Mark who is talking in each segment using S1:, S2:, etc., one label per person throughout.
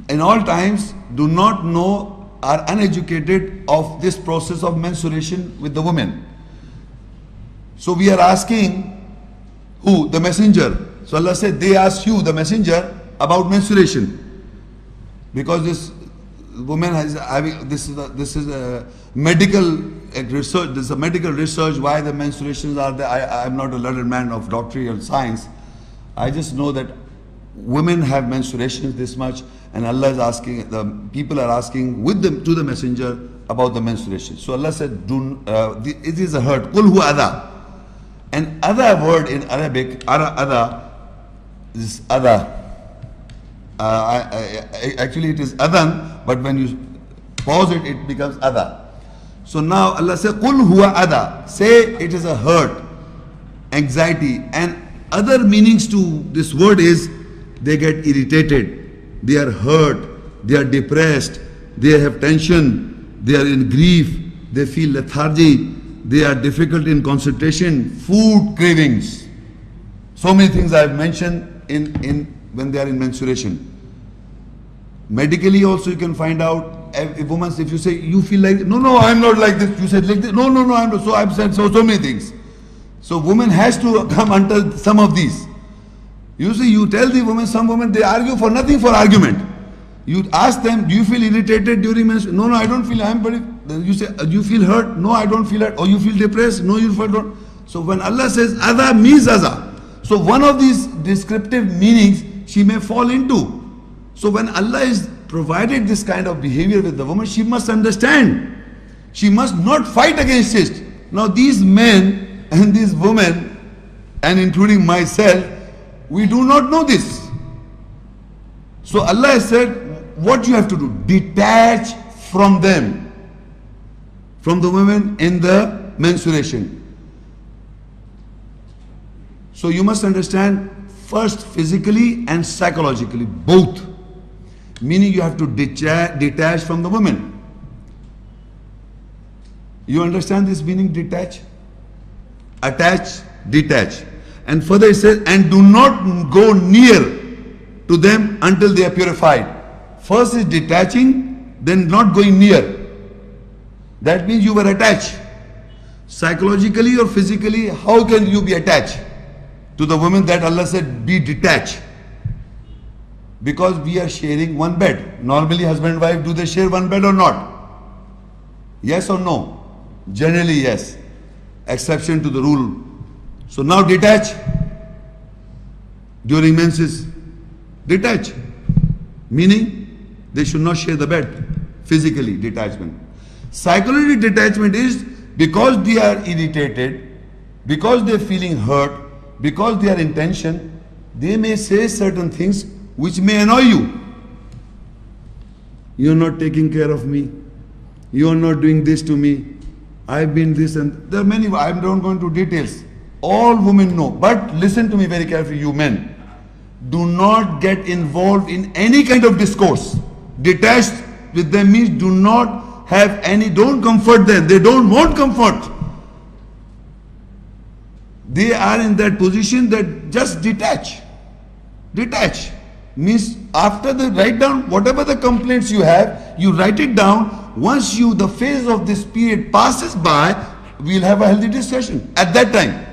S1: in all times do not know, are uneducated of this process of menstruation with the women. So we are asking who? The messenger. So Allah said, they ask you, the messenger, about menstruation. Because this woman has having, this is a medical research, this is a medical research why the menstruations are there. I am not a learned man of doctrine or science. I just know that women have menstruations this much, and Allah is asking, the people are asking with them to the messenger about the menstruation. So Allah said, it is a hurt. Qul huwa adha. And other word in Arabic, adha, is adha. Actually it is adhan, but when you pause it, it becomes adha. So now Allah says, Qul huwa adha. Say it is a hurt, anxiety, and other meanings to this word is they get irritated, they are hurt, they are depressed, they have tension, they are in grief, they feel lethargy, they are difficult in concentration, food cravings. So many things I have mentioned in when they are in menstruation. Medically also you can find out, a woman, if you say you feel like, no, I am not like this, you said like this, no, I am not. So I have said so many things. So woman has to come under some of these. You see, you tell the woman, some women, they argue for nothing, for argument. You ask them, do you feel irritated during menstruation? No, I don't feel, I am very, you say, do you feel hurt? No, I don't feel hurt. Or you feel depressed? No, you feel don't. So when Allah says adha means aza. So one of these descriptive meanings she may fall into. So when Allah is provided this kind of behavior with the woman, she must understand. She must not fight against it. Now these men and these women, and including myself, we do not know this. So Allah has said, what you have to do? Detach from them, from the women in the menstruation. So you must understand, first physically and psychologically, both. Meaning you have to detach from the women. You understand this meaning, detach? Attach, detach. And further it says, and do not go near to them until they are purified. First is detaching, then not going near. That means you were attached. Psychologically or physically, how can you be attached to the woman that Allah said be detached? Because we are sharing one bed. Normally husband and wife, do they share one bed or not? Yes or no? Generally yes. Exception to the rule. So now detach. During menses, detach. Meaning they should not share the bed. Physically detachment. Psychological detachment is because they are irritated, because they are feeling hurt, because they are in tension, they may say certain things which may annoy you. You are not taking care of me. You are not doing this to me. I've been this, and there are many, I don't go into details. All women know. But listen to me very carefully, you men. Do not get involved in any kind of discourse. Detached with them means do not have any, don't comfort them. They don't want comfort. They are in that position that just detach. Detach means after the write down whatever the complaints you have, you write it down. Once the phase of this period passes by, we'll have a healthy discussion at that time.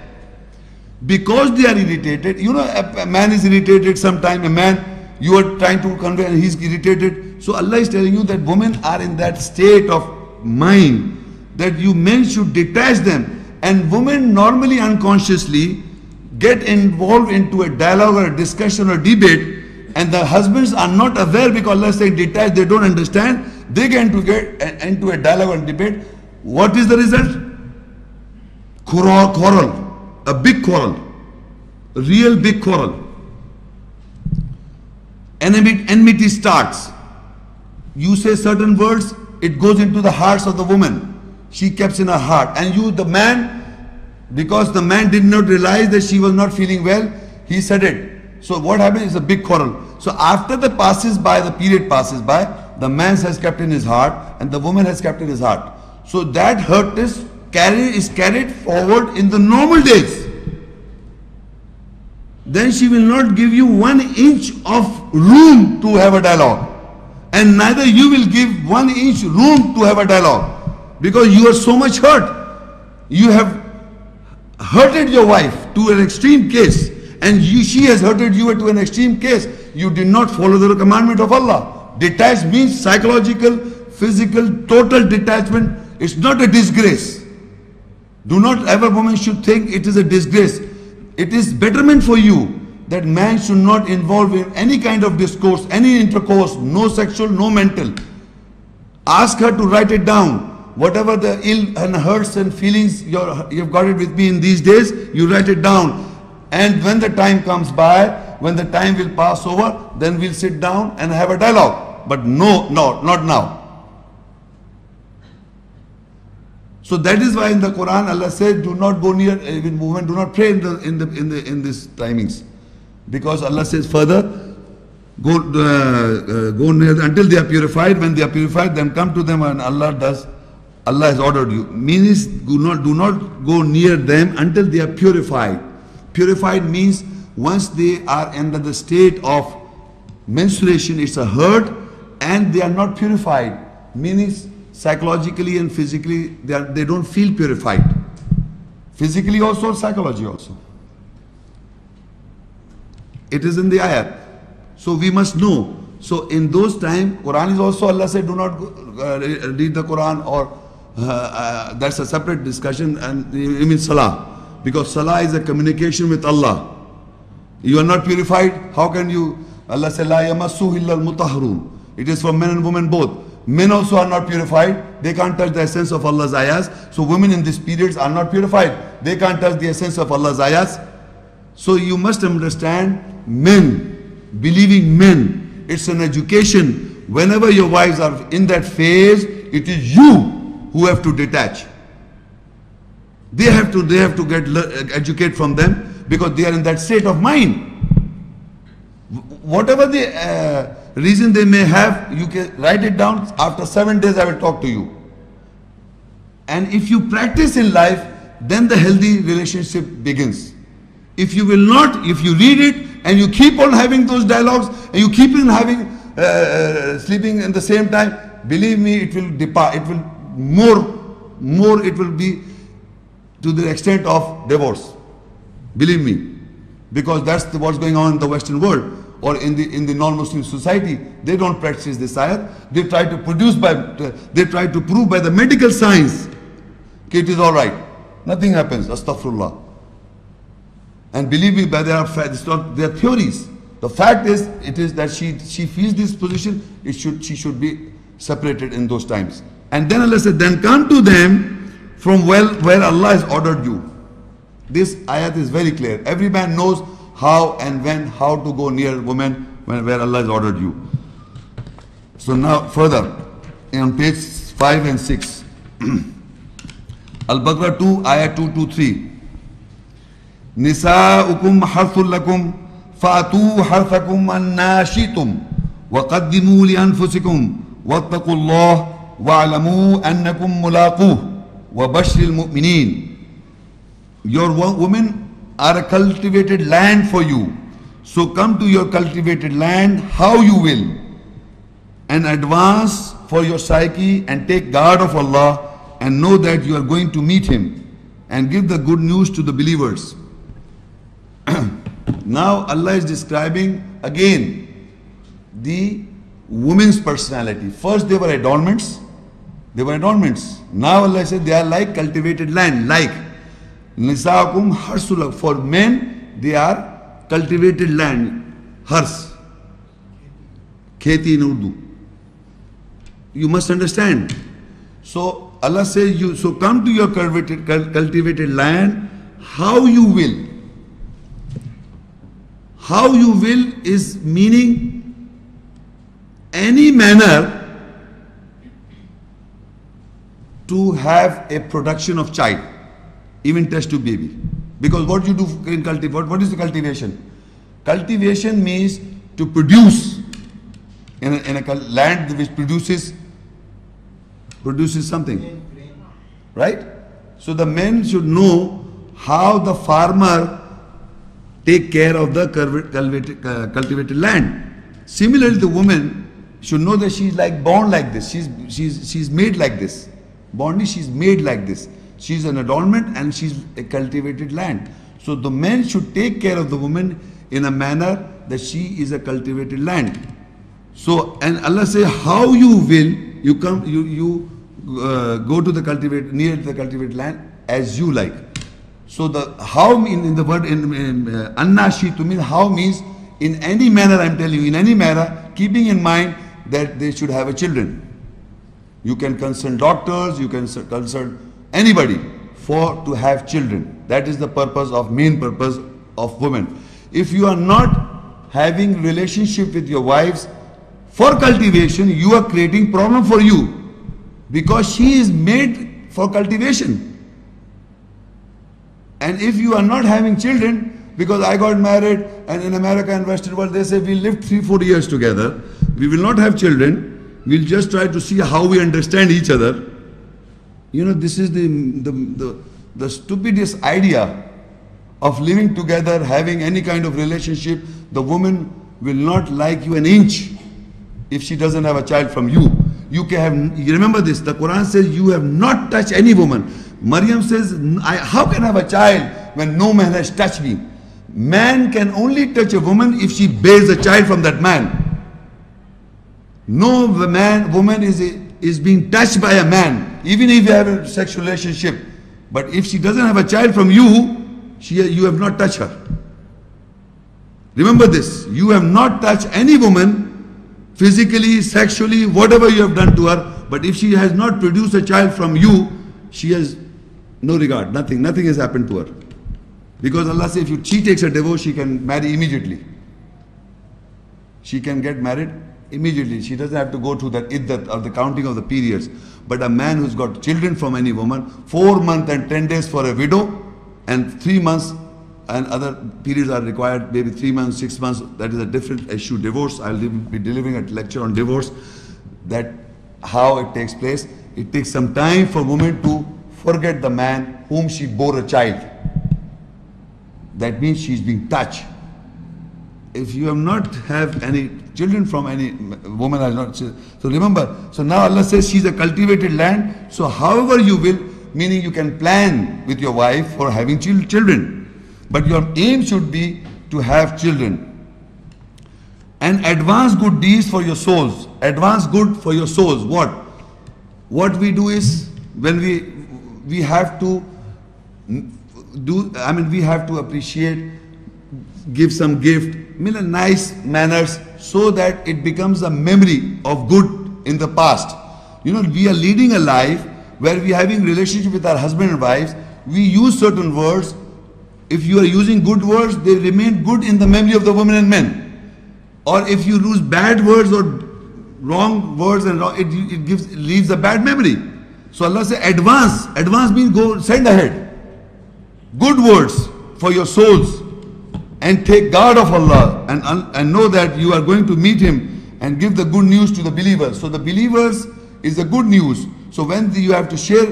S1: Because they are irritated, you know, a man is irritated sometime, a man you are trying to convey and he's irritated. So Allah is telling you that women are in that state of mind that you men should detach them. And women normally unconsciously get involved into a dialogue or a discussion or debate, and the husbands are not aware because Allah is saying detach, they don't understand. They get into a dialogue and debate. What is the result? Quarrel, a big quarrel, a real big quarrel. Enmity starts. You say certain words, it goes into the hearts of the woman. She keeps in her heart. And you, the man, because the man did not realize that she was not feeling well, he said it. So what happens is a big quarrel. So after the period passes by, the man has kept in his heart and the woman has kept in his heart. So that hurt is carried forward in the normal days. Then she will not give you 1 inch of room to have a dialogue. And neither you will give 1 inch room to have a dialogue, because you are so much hurt. You have hurted your wife to an extreme case, and she has hurted you to an extreme case. You did not follow the commandment of Allah. Detached means psychological, physical, total detachment. It's not a disgrace. Do not ever woman should think it is a disgrace. It is betterment for you that man should not involve in any kind of discourse, any intercourse, no sexual, no mental. Ask her to write it down. Whatever the ill and hurts and feelings you've got it with me in these days, you write it down. And when the time comes by, when the time will pass over, then we'll sit down and have a dialogue. But no, not now. So that is why in the Quran Allah said, do not go near, even women do not pray in these timings, because Allah says further, go near until they are purified. When they are purified, then come to them, and Allah has ordered you. Means do not go near them until they are purified. Purified means once they are under the state of menstruation, it's a hurt, and they are not purified. Means psychologically and physically they don't feel purified. Physically also, psychology also. It is in the ayat. So we must know. So in those times, Quran is also, Allah said, do not read the Quran, or that's a separate discussion, and even Salah. Because Salah is a communication with Allah. You are not purified, how can you? Allah said, La yamassu illa al-mutahharun. It is for men and women both. Men also are not purified. They can't touch the essence of Allah's ayahs. So women in these periods are not purified. They can't touch the essence of Allah's ayahs. So you must understand, men, believing men, it's an education. Whenever your wives are in that phase, it is you who have to detach. They have to get educate from them, because they are in that state of mind. Whatever the reason they may have, you can write it down. After 7 days I will talk to you. And if you practice in life, then the healthy relationship begins. If you will not, if you read it and you keep on having those dialogues, and you keep on having sleeping in the same time, believe me, it will depart. It will more. It will be to the extent of divorce. Believe me, because that's what's going on in the Western world, or in the non-Muslim society. They don't practice this ayat. They try to prove by the medical science that it is all right. Nothing happens. Astaghfirullah. And believe me, by their theories. The fact is, it is that she feels this position. She should be separated in those times. And then Allah said, then come to them from where Allah has ordered you. This ayat is very clear. Every man knows how and when, how to go near women where Allah has ordered you. So now further, on page 5 and 6, Al-Baqarah 2, ayat 223. Nisa'ukum harthul lakum fa'atu harthakum anna shi'tum wa qaddimu li anfusikum wattaqullah wa'lamu annakum mulaquh wa bashiril mu'minin. Your women are a cultivated land for you. So come to your cultivated land how you will, and advance for your psyche and take guard of Allah, and know that you are going to meet Him, and give the good news to the believers. Now Allah is describing again the women's personality. First they were adornments. Now Allah said they are like cultivated land. Like Nisa'akum harsul. For men they are cultivated land. Hars. Kheti in Urdu. You must understand. So Allah says, so come to your cultivated land how you will. How you will is meaning any manner to have a production of child, even test tube baby. Because what you do in cultivation, what is the cultivation? Cultivation means to produce in a land which produces something, right? So the men should know how the farmer take care of the cultivated land. Similarly, the woman should know that she's like born like this. She's made like this. Born, she's made like this. She's an adornment and she's a cultivated land. So the man should take care of the woman in a manner that she is a cultivated land. So, and Allah say, how you will, you come, you go to the cultivated, near the cultivated land as you like. So the how in the word annashi to mean how means in any manner, I'm telling you, in any manner, keeping in mind that they should have a children. You can consult doctors, you can consult anybody to have children. That is the purpose of, main purpose of women. If you are not having relationship with your wives for cultivation, you are creating problem for you, because she is made for cultivation. And if you are not having children, because I got married and in America and Western world they say we lived 3-4 years together, we will not have children, we'll just try to see how we understand each other. You know, this is the stupidest idea of living together, having any kind of relationship. The woman will not like you an inch if she doesn't have a child from you. You remember this, the Quran says you have not touched any woman. Maryam says, how can I have a child when no man has touched me? Man can only touch a woman if she bears a child from that man. No woman is being touched by a man, even if you have a sexual relationship. But if she doesn't have a child from you, you have not touched her. Remember this, you have not touched any woman physically, sexually, whatever you have done to her. But if she has not produced a child from you, she has no regard, nothing has happened to her. Because Allah says if she takes a divorce, she can marry immediately. She can get married immediately. She doesn't have to go through that iddat or the counting of the periods. But a man who's got children from any woman, 4 months and 10 days for a widow, and 3 months and other periods are required, maybe 3 months, 6 months, that is a different issue. Divorce, I'll be delivering a lecture on divorce, that how it takes place. It takes some time for woman to forget the man whom she bore a child. That means she's being touched. If you have not have any children from any woman, has not. So remember. So now Allah says she's a cultivated land. So however you will, meaning you can plan with your wife for having children, but your aim should be to have children. And advance good deeds for your souls. Advance good for your souls. What we do is, when we have to do, we have to appreciate, give some gift, nice manners, so that it becomes a memory of good in the past. You know, we are leading a life where we are having relationship with our husband and wives. We use certain words. If you are using good words, they remain good in the memory of the women and men. Or if you use bad words or wrong words, and it leaves a bad memory. So Allah says advance. Advance means go, send ahead. Good words for your souls, and take guard of Allah, and know that you are going to meet Him, and give the good news to the believers. So the believers is the good news. So when you have to share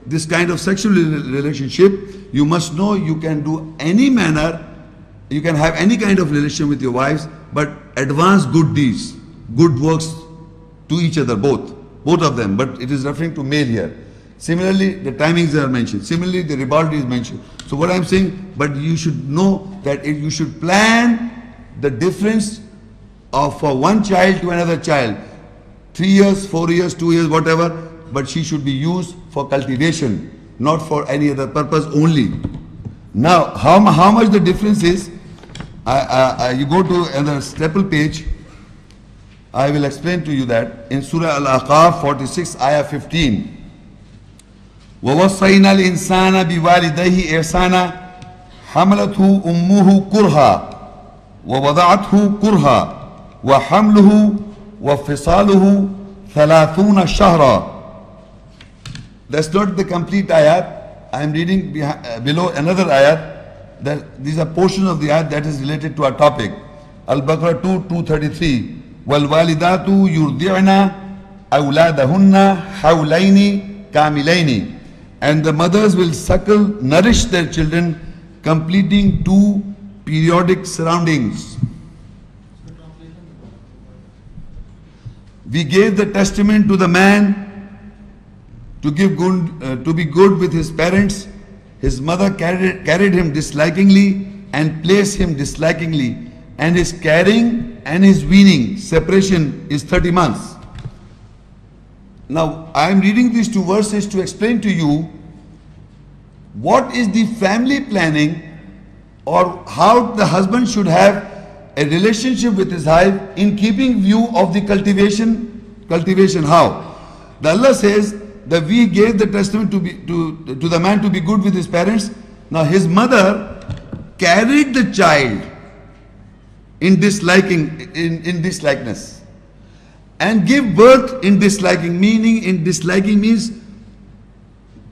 S1: this kind of sexual relationship, you must know you can do any manner, you can have any kind of relation with your wives, but advance good deeds, good works to each other, both of them. But it is referring to male here. Similarly, the timings are mentioned. Similarly, the ribaldry is mentioned. So what I'm saying, but you should know that you should plan the difference of for one child to another child. 3 years, 4 years, 2 years, whatever, but she should be used for cultivation, not for any other purpose only. Now, how much the difference is, you go to another staple page, I will explain to you that in Surah Al-Aqaf 46, Ayah 15. وَوَصَّيْنَا الْإِنسَانَ بِوَالِدَيْهِ إِحْسَانًا حَمَلَتْهُ أُمُّهُ كُرْهًا وَوَضَعَتْهُ كُرْهًا وَحَمْلُهُ وَفِصَالُهُ 30 شهرا. That's not the complete ayat. I am reading below another ayat. That these are portions of the ayat that is related to our topic. Al-Baqarah 2:233. وَالْوَالِدَاتُ يُرْضِعْنَا أَوْلَادَهُنَّ حَوْلَيْنِ كَامِلَيْنِ. And the mothers will suckle, nourish their children, completing 2 periodic surroundings. We gave the testament to the man to give good, to be good with his parents. His mother carried him dislikingly and placed him dislikingly, and his carrying and his weaning separation is 30 months. Now I am reading these two verses to explain to you what is the family planning, or how the husband should have a relationship with his wife in keeping view of the cultivation. How? The Allah says that we gave the testament to the man to be good with his parents. Now his mother carried the child in dislikeness, and give birth in disliking. Disliking means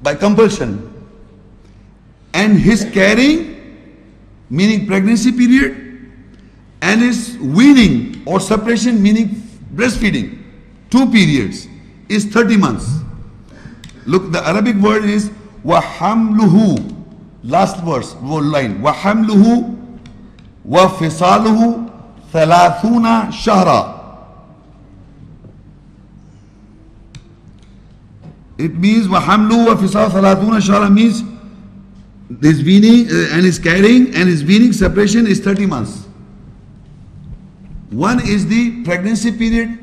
S1: by compulsion. And his carrying, meaning pregnancy period, and his weaning or separation, meaning breastfeeding, 2 periods, is 30 months. Look, the Arabic word is وَحَمْلُهُ. Last verse, line. وَحَمْلُهُ وَفِصَالُهُ ثَلَاثُونَ شَهْرًا. It means وَحَمْلُهُ وَفِصَالُهُ ثَلَاثُونَ شَهْرًا means his weaning and his carrying and his weaning separation is 30 months. One is the pregnancy period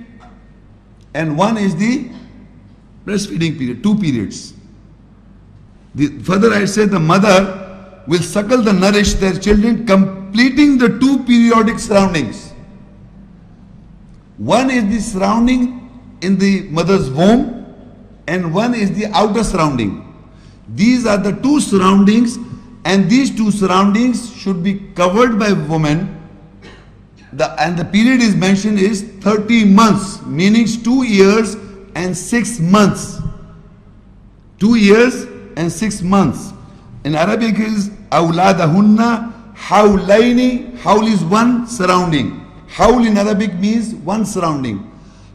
S1: and one is the breastfeeding period, 2 periods. Further I said the mother will suckle the nourish their children, completing the 2 periodic surroundings. One is the surrounding in the mother's womb and one is the outer surrounding. These are the 2 surroundings, and these 2 surroundings should be covered by woman. And the period is mentioned is 30 months, meaning 2 years and 6 months. 2 years and 6 months. In Arabic is awladahunna hawlaini. Hawl is 1 surrounding. Hawl in Arabic means 1 surrounding.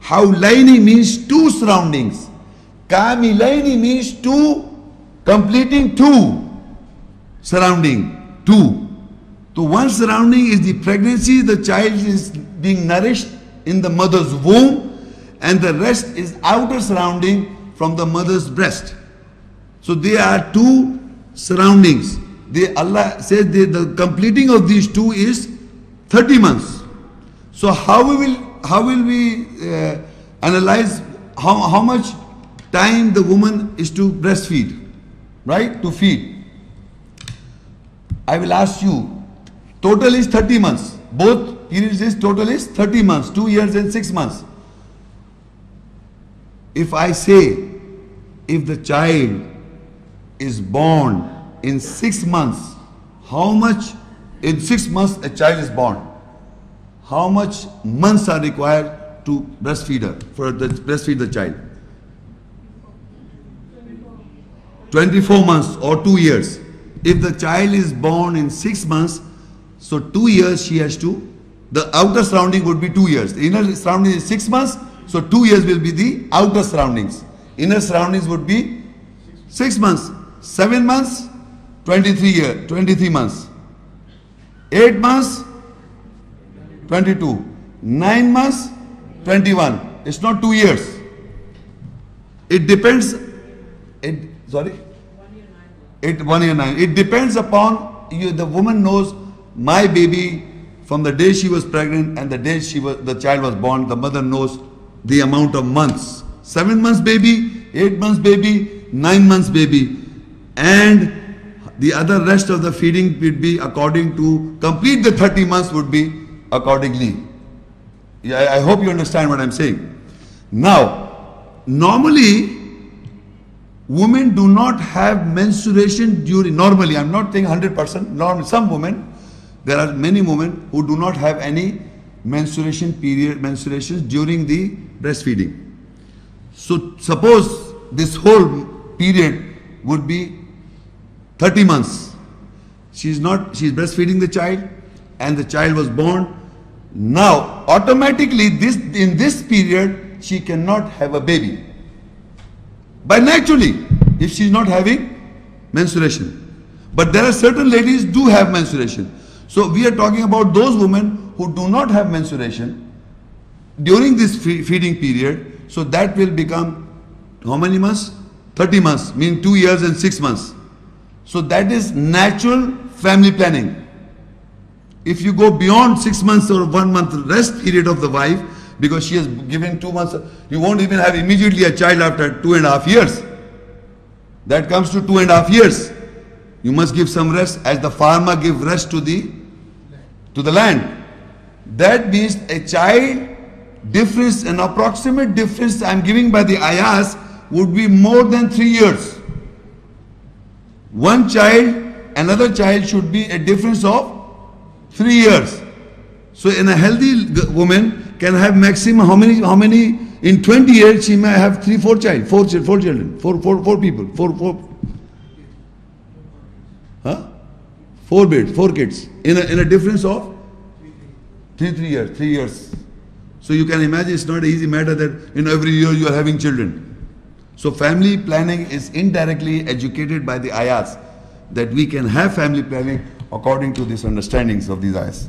S1: Hawlaini means 2 surroundings. Kamilaini means 2, completing 2 surrounding, 2. So 1 surrounding is the pregnancy, the child is being nourished in the mother's womb, and the rest is outer surrounding from the mother's breast. So they are 2 surroundings. Allah says the completing of these 2 is 30 months. So how will we analyze how much time the woman is to breastfeed, right? To feed. I will ask you, total is 30 months. Both periods is total is 30 months, 2 years and 6 months. If I say, if the child is born in 6 months, how much, in 6 months a child is born, how much months are required to breastfeed the child? 24 months or 2 years. If the child is born in 6 months, so 2 years she has to, the outer surrounding would be 2 years. The inner surrounding is 6 months, so 2 years will be the outer surroundings. Inner surroundings would be 6 months. 7 months, 23 months. 8 months, 22. 9 months, 21. It's not 2 years. It depends. 1 year 9. It depends upon you. The woman knows my baby from the day she was pregnant and the day the child was born. The mother knows the amount of months. 7 months baby, 8 months baby, 9 months baby, and the other rest of the feeding would be according to complete the 30 months would be accordingly. Yeah, I hope you understand what I'm saying. Now, normally women do not have menstruation during, normally, I'm not saying 100%, normally some women, there are many women who do not have any menstruations during the breastfeeding. So suppose this whole period would be 30 months. She's breastfeeding the child and the child was born. Now automatically in this period she cannot have a baby. By naturally, if she's not having menstruation. But there are certain ladies do have menstruation. So we are talking about those women who do not have menstruation during this feeding period, so that will become how many months? 30 months, mean 2 years and 6 months. So that is natural family planning. If you go beyond 6 months or 1 month rest period of the wife, because she has given 2 months, you won't even have immediately a child after 2.5 years. That comes to 2.5 years. You must give some rest, as the farmer gives rest to the land. That means a child difference, an approximate difference I am giving by the ayahs would be more than 3 years. One child, another child should be a difference of 3 years. So in a healthy woman can have maximum how many in 20 years she may have 4 children, 4 children, 4 people, 4 kids in a difference of 3 years. So you can imagine it's not an easy matter that in every year you are having children. So family planning is indirectly educated by the ayahs, that we can have family planning according to these understandings of these ayahs.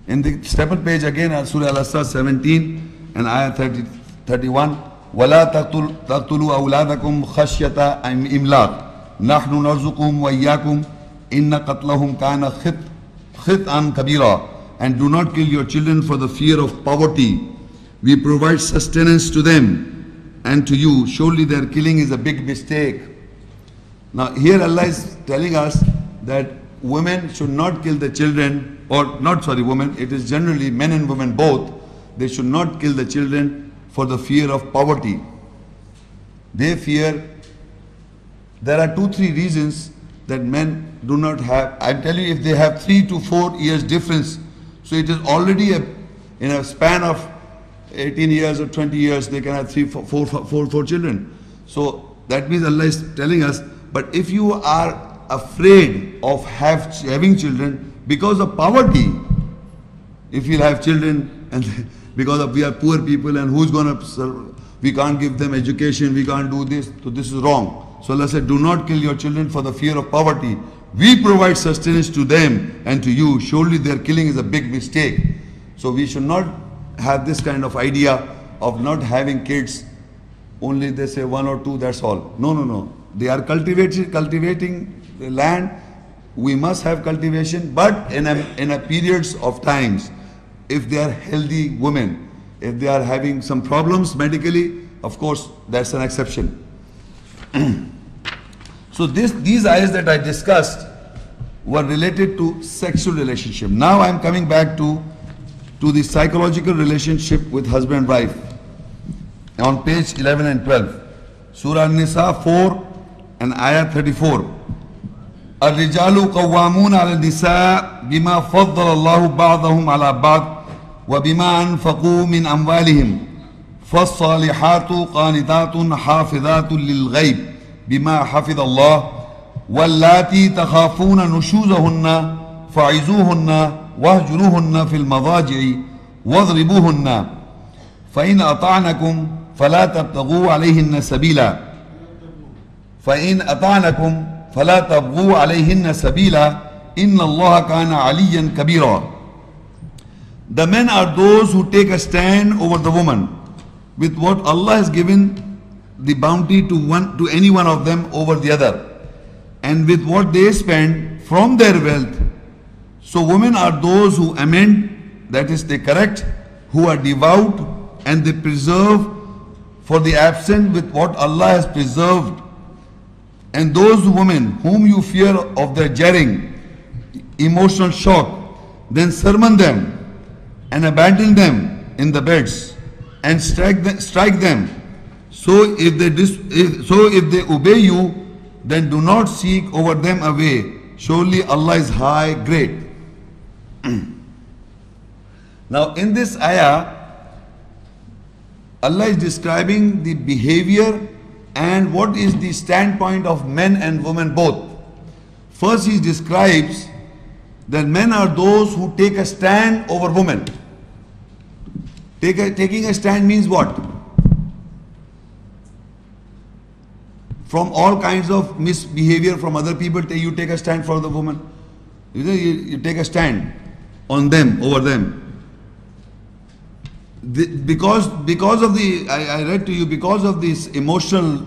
S1: In the staple page again, Surah Al-Asr 17 and ayah 31, وَلَا تَقْتُلُوا أَوْلَادَكُمْ خَشْيَةَ إِمْلَاقٍ نَحْنُ نَرْزُقُهُمْ وَإِيَّاكُمْ إِنَّ قَتْلَهُمْ كَانَ خِطْئًا كَبِيرًا. And do not kill your children for the fear of poverty. We provide sustenance to them and to you. Surely their killing is a big mistake. Now here Allah is telling us that women should not kill the children, or not, sorry, women, it is generally men and women both. They should not kill the children for the fear of poverty. They fear, there are 2-3 reasons that men do not have. I tell you, if they have 3 to 4 years difference, so it is already in a span of 18 years or 20 years, they can have 4 children. So that means Allah is telling us, but if you are afraid of having children because of poverty, if you'll have children and because of we are poor people and who's going to serve, we can't give them education, we can't do this, so this is wrong. So Allah said, do not kill your children for the fear of poverty. We provide sustenance to them and to you. Surely their killing is a big mistake. So we should not have this kind of idea of not having kids. Only they say 1 or 2, that's all. No. They are cultivating the land. We must have cultivation, but in a periods of times. If they are healthy women, if they are having some problems medically, of course, that's an exception. So these ayahs that I discussed were related to sexual relationship. Now I am coming back to the psychological relationship with husband and wife. On page 11 and 12. Surah An-Nisa 4 and ayah 34. الرجال قوامون على النساء بما فضل الله بعضهم على بعض وبما أنفقوا من أموالهم فالصالحات قانتات حافظات للغيب بما حفظ الله واللاتي تخافون نشوزهن فعظوهن واهجروهن في المضاجع واضربوهن فإن أطعنكم فلا تبتغوا عليهن سبيلا إن الله كان عليا كبيرا. The men are those who take a stand over the woman with what Allah has given the bounty to any one of them over the other, and with what they spend from their wealth. So women are those who amend, that is they correct, who are devout, and they preserve for the absent with what Allah has preserved. And those women whom you fear of their jarring, emotional shock, then sermon them and abandon them in the beds and strike them. So if they obey you, then do not seek over them away. Surely Allah is high, great. Now in this ayah, Allah is describing the behavior and what is the standpoint of men and women both. First he describes that men are those who take a stand over women. Taking a stand means what? From all kinds of misbehavior from other people, you take a stand for the woman. You take a stand. on them, over them. Because of the, I read to you, because of this emotional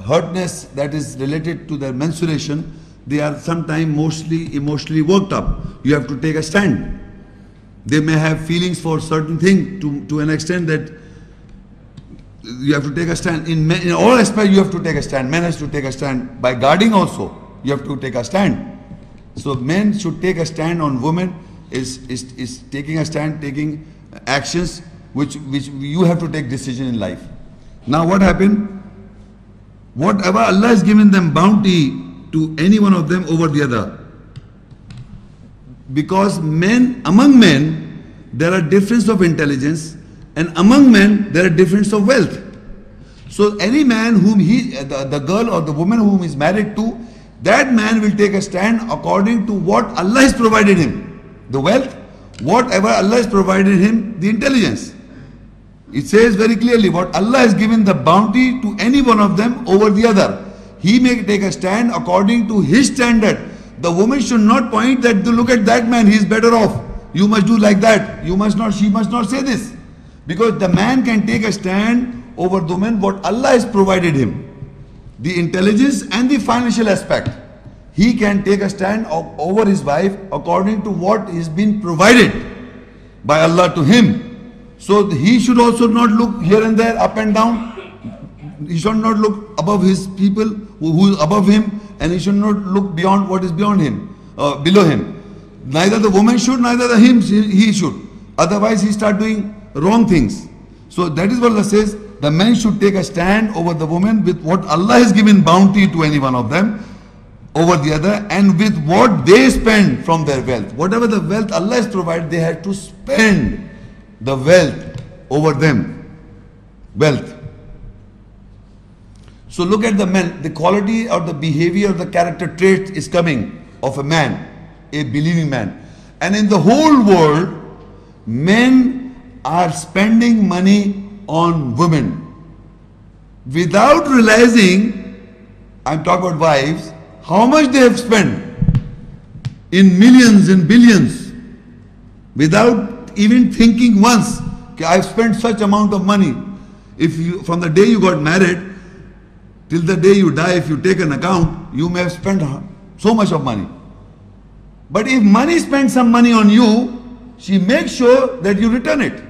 S1: hurtness that is related to their menstruation, they are sometimes mostly emotionally worked up. You have to take a stand. They may have feelings for certain thing to an extent that you have to take a stand. In all aspects you have to take a stand. Men has to take a stand. By guarding also, you have to take a stand. So men should take a stand on women, is taking a stand, taking actions which you have to take decision in life. Now what happened? Whatever Allah has given them bounty to any one of them over the other. Because among men, there are difference of intelligence, and among men, there are difference of wealth. So any man whom the girl or the woman whom he is married to, that man will take a stand according to what Allah has provided him. The wealth, whatever Allah has provided him, the intelligence. It says very clearly, what Allah has given the bounty to any one of them over the other. He may take a stand according to his standard. The woman should not point that, look at that man, he is better off. You must do like that. You must not, she must not say this. Because the man can take a stand over the woman what Allah has provided him. The intelligence and the financial aspect. He can take a stand over his wife according to what is being provided by Allah to him. So he should also not look here and there, up and down. He should not look above his people who is above him, and he should not look beyond what is beyond him, below him. Neither the woman should, neither he should. Otherwise he start doing wrong things. So that is what Allah says. The man should take a stand over the woman with what Allah has given bounty to any one of them over the other, and with what they spend from their wealth. Whatever the wealth Allah has provided, they have to spend the wealth over them. Wealth. So look at the men, the quality or the behavior, the character trait is coming of a man, a believing man. And in the whole world, men are spending money on women without realizing, I'm talking about wives, how much they have spent in millions and billions without even thinking once, I've spent such amount of money. If you, from the day you got married till the day you die, if you take an account, you may have spent so much of money. But if money spends some money on you, she makes sure that you return it.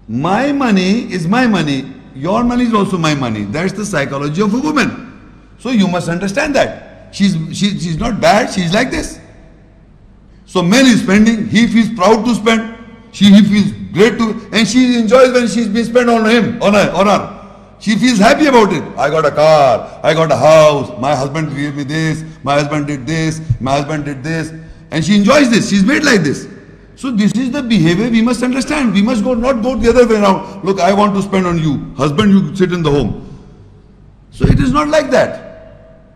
S1: My money is my money. Your money is also my money. That's the psychology of a woman. So you must understand that. She's not bad, she's like this. So man is spending, he feels proud to spend, he feels great to, and she enjoys when she's been spent on him, on her. She feels happy about it. I got a car, I got a house, my husband gave me this, my husband did this, my husband did this, and she enjoys this, she's made like this. So this is the behavior we must understand. We must not go the other way around. Look, I want to spend on you. Husband, you sit in the home. So it is not like that.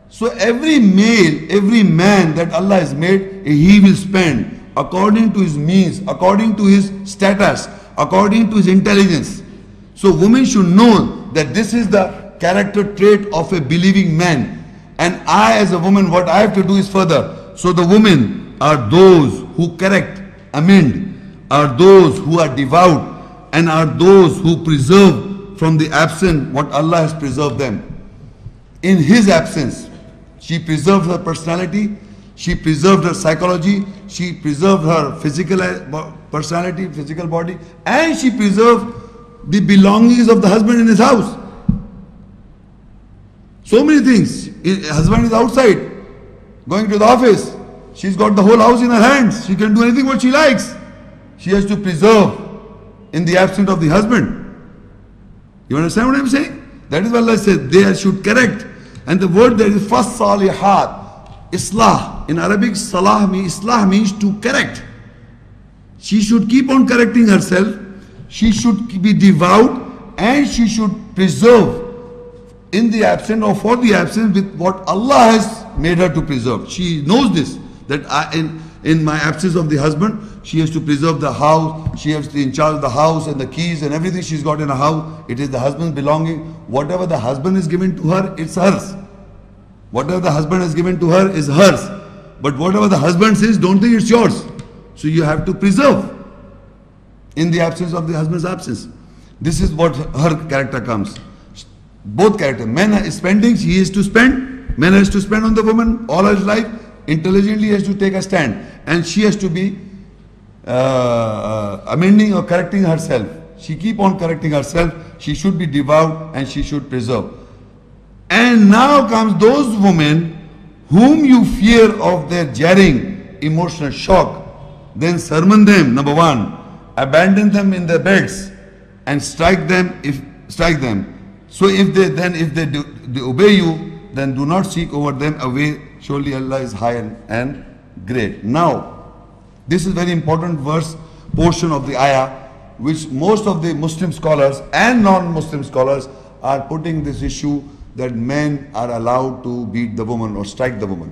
S1: So every male, every man that Allah has made, he will spend according to his means, according to his status, according to his intelligence. So women should know that this is the character trait of a believing man. And I as a woman, what I have to do is further. So the women are those who correct, amend, are those who are devout, and are those who preserve from the absent what Allah has preserved them. In His absence, she preserved her personality, she preserved her psychology, she preserved her physical personality, physical body, and she preserved the belongings of the husband in his house. So many things. Husband is outside, going to the office. She's got the whole house in her hands. She can do anything what she likes. She has to preserve in the absence of the husband. You understand what I'm saying? That is why Allah said they should correct. And the word there is fasalihat, islah. In Arabic, islah means to correct. She should keep on correcting herself. She should be devout, and she should preserve in the absence or for the absence with what Allah has made her to preserve. She knows this, that in my absence of the husband, she has to preserve the house, she has to be in charge of the house and the keys and everything she's got in a house. It is the husband's belonging. Whatever the husband is given to her, it's hers. Whatever the husband has given to her is hers. But whatever the husband says, don't think it's yours. So you have to preserve in the absence of the husband's absence. This is what her character comes. Both characters. Men are spending, he is to spend. Man has to spend on the woman all his life. Intelligently he has to take a stand. And she has to be amending or correcting herself. She keep on correcting herself. She should be devout and she should preserve. And now comes those women whom you fear of their jarring emotional shock. Then sermon them, number one. Abandon them in their beds and strike them. So if they obey you, then do not seek over them away. Surely Allah is high and great. Now, this is very important verse portion of the ayah, which most of the Muslim scholars and non-Muslim scholars are putting this issue that men are allowed to beat the woman or strike the woman.